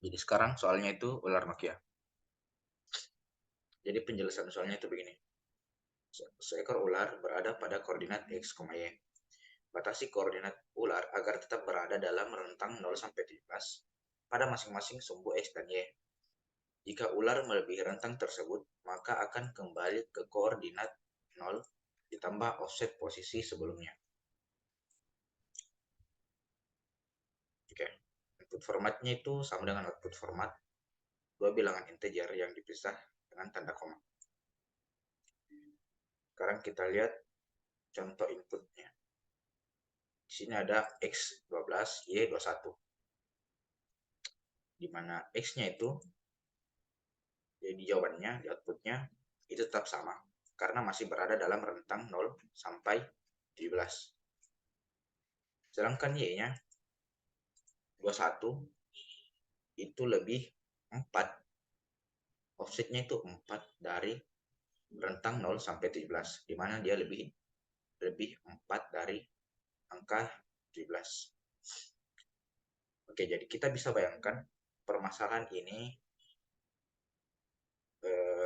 Jadi sekarang soalnya itu ular Nokia. Jadi penjelasan soalnya itu begini. Seekor ular berada pada koordinat X, Y. Batasi koordinat ular agar tetap berada dalam rentang 0 sampai 17 pada masing-masing sumbu X dan Y. Jika ular melebihi rentang tersebut, maka akan kembali ke koordinat 0 ditambah offset posisi sebelumnya. Oke. Input formatnya itu sama dengan output format dua bilangan integer yang dipisah dengan tanda koma. Sekarang kita lihat contoh inputnya. Di sini ada X12, Y21. Di mana X-nya itu, jadi jawabannya, di outputnya, itu tetap sama. Karena masih berada dalam rentang 0 sampai 17. Sedangkan Y-nya, 21, itu lebih 4. Offsetnya itu 4 dari rentang 0 sampai 17. Di mana dia lebih 4 dari angka 17. Oke, jadi kita bisa bayangkan permasalahan ini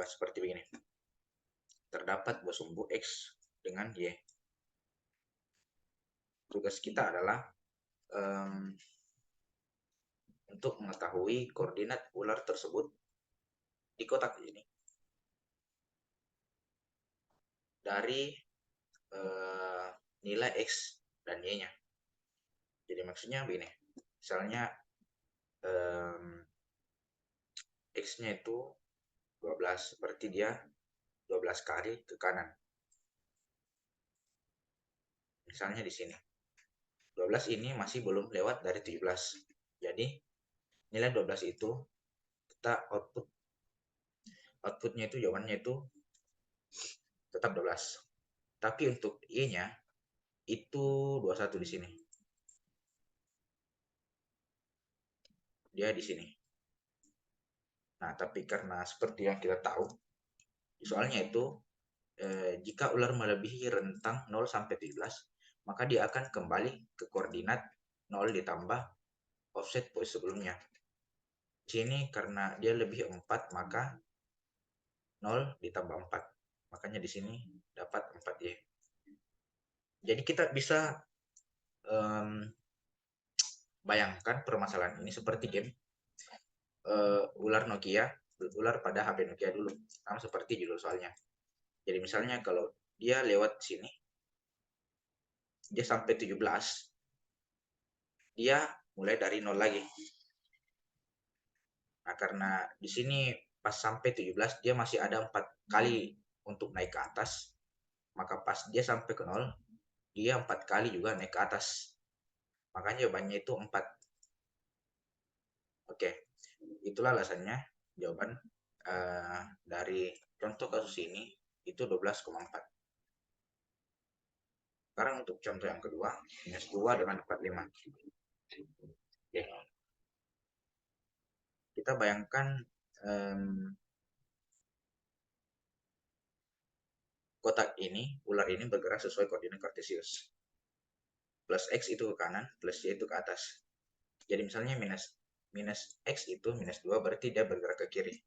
seperti begini. Terdapat buah sumbu X dengan Y. Tugas kita adalah untuk mengetahui koordinat ular tersebut di kotak ini dari nilai X dan Y-nya. Jadi maksudnya begini, misalnya X-nya itu 12, berarti dia 12 kali ke kanan. Misalnya di sini. 12 ini masih belum lewat dari 17. Jadi nilai 12 itu kita outputnya itu jawabannya itu tetap 12. Tapi untuk Y-nya itu 21 di sini. Dia di sini. Nah, tapi karena seperti yang kita tahu, soalnya itu jika ular melebihi rentang 0 sampai 17, maka dia akan kembali ke koordinat 0 ditambah offset posisi sebelumnya. Di sini karena dia lebih 4, maka 0 ditambah 4. Makanya di sini dapat 4Y. Jadi kita bisa bayangkan permasalahan ini seperti game ular Nokia, ular pada HP Nokia dulu. Sama seperti judul soalnya. Jadi misalnya kalau dia lewat sini, dia sampai 17, dia mulai dari 0 lagi. Nah, karena di sini pas sampai 17, dia masih ada 4 kali untuk naik ke atas. Maka pas dia sampai ke 0, dia 4 kali juga naik ke atas. Makanya jawabannya itu 4. Oke, itulah alasannya jawaban dari contoh kasus ini itu 12,4. Sekarang untuk contoh yang kedua, minus 2 dengan 45. Oke. Kita bayangkan kotak ini, ular ini bergerak sesuai koordinat kartesius. Plus X itu ke kanan, plus Y itu ke atas. Jadi misalnya minus X itu minus 2, berarti dia bergerak ke kiri.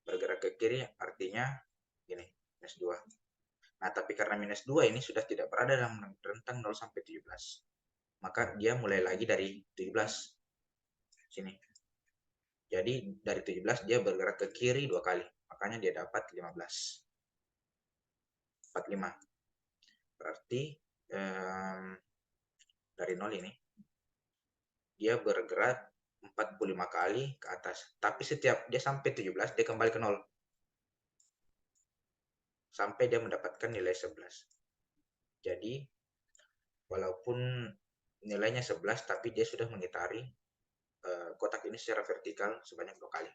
Bergerak ke kiri artinya gini, minus 2. Nah, tapi karena minus 2 ini sudah tidak berada dalam rentang 0 sampai 17. Maka dia mulai lagi dari 17. Sini. Jadi dari 17 dia bergerak ke kiri 2 kali. Makanya dia dapat 15. 45. Berarti dari 0 ini dia bergerak 45 kali ke atas. Tapi setiap dia sampai 17, dia kembali ke 0. Sampai dia mendapatkan nilai 11. Jadi, walaupun nilainya 11, tapi dia sudah mengitari kotak ini secara vertikal sebanyak 2 kali.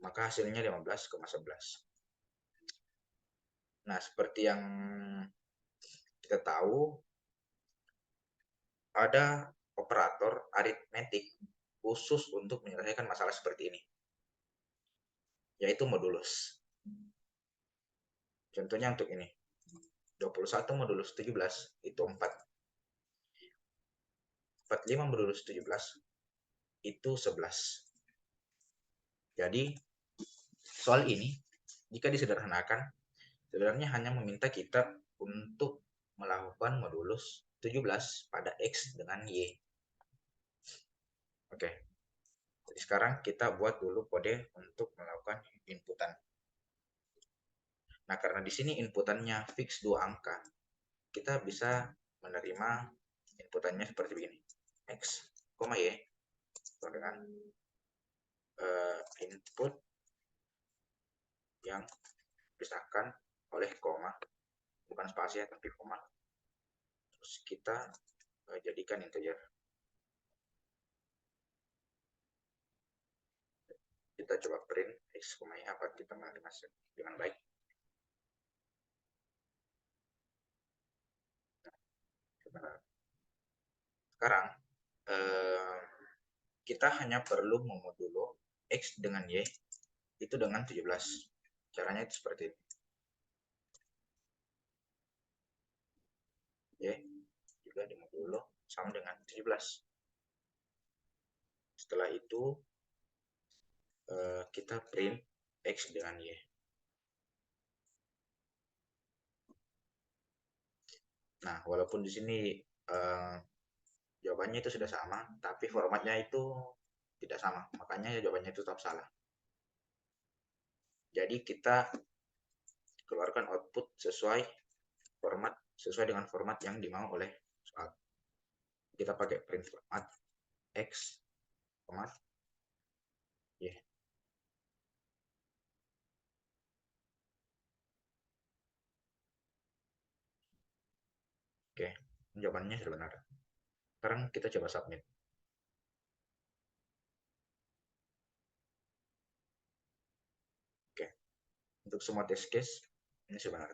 Maka hasilnya 15,11. Nah, seperti yang kita tahu, ada operator aritmetik khusus untuk menyelesaikan masalah seperti ini, yaitu modulus. Contohnya untuk ini, 21 modulus 17 itu 4. 45 modulus 17 itu 11. Jadi soal ini jika disederhanakan sebenarnya hanya meminta kita untuk melakukan modulus 17 pada X dengan Y. Oke, jadi sekarang kita buat dulu kode untuk melakukan inputan. Nah, karena di sini inputannya fix 2 angka, kita bisa menerima inputannya seperti ini. X, Y, dengan input yang dipisahkan oleh koma, bukan spasi ya, tapi koma. Terus kita jadikan integer. Kita coba print X, Y, apa kita menerima dengan baik. Sekarang kita hanya perlu memodulo X dengan Y itu dengan 17. Caranya itu seperti ini. Y juga dimodulo sama dengan 17. Setelah itu kita print X dengan Y. Nah, walaupun di sini jawabannya itu sudah sama, tapi formatnya itu tidak sama. Makanya jawabannya itu tetap salah. Jadi kita keluarkan output sesuai dengan format yang dimau oleh soal. Kita pakai print format X, format Y. Oke, jawabannya sudah benar. Sekarang kita coba submit. Oke, untuk semua test case ini sudah benar.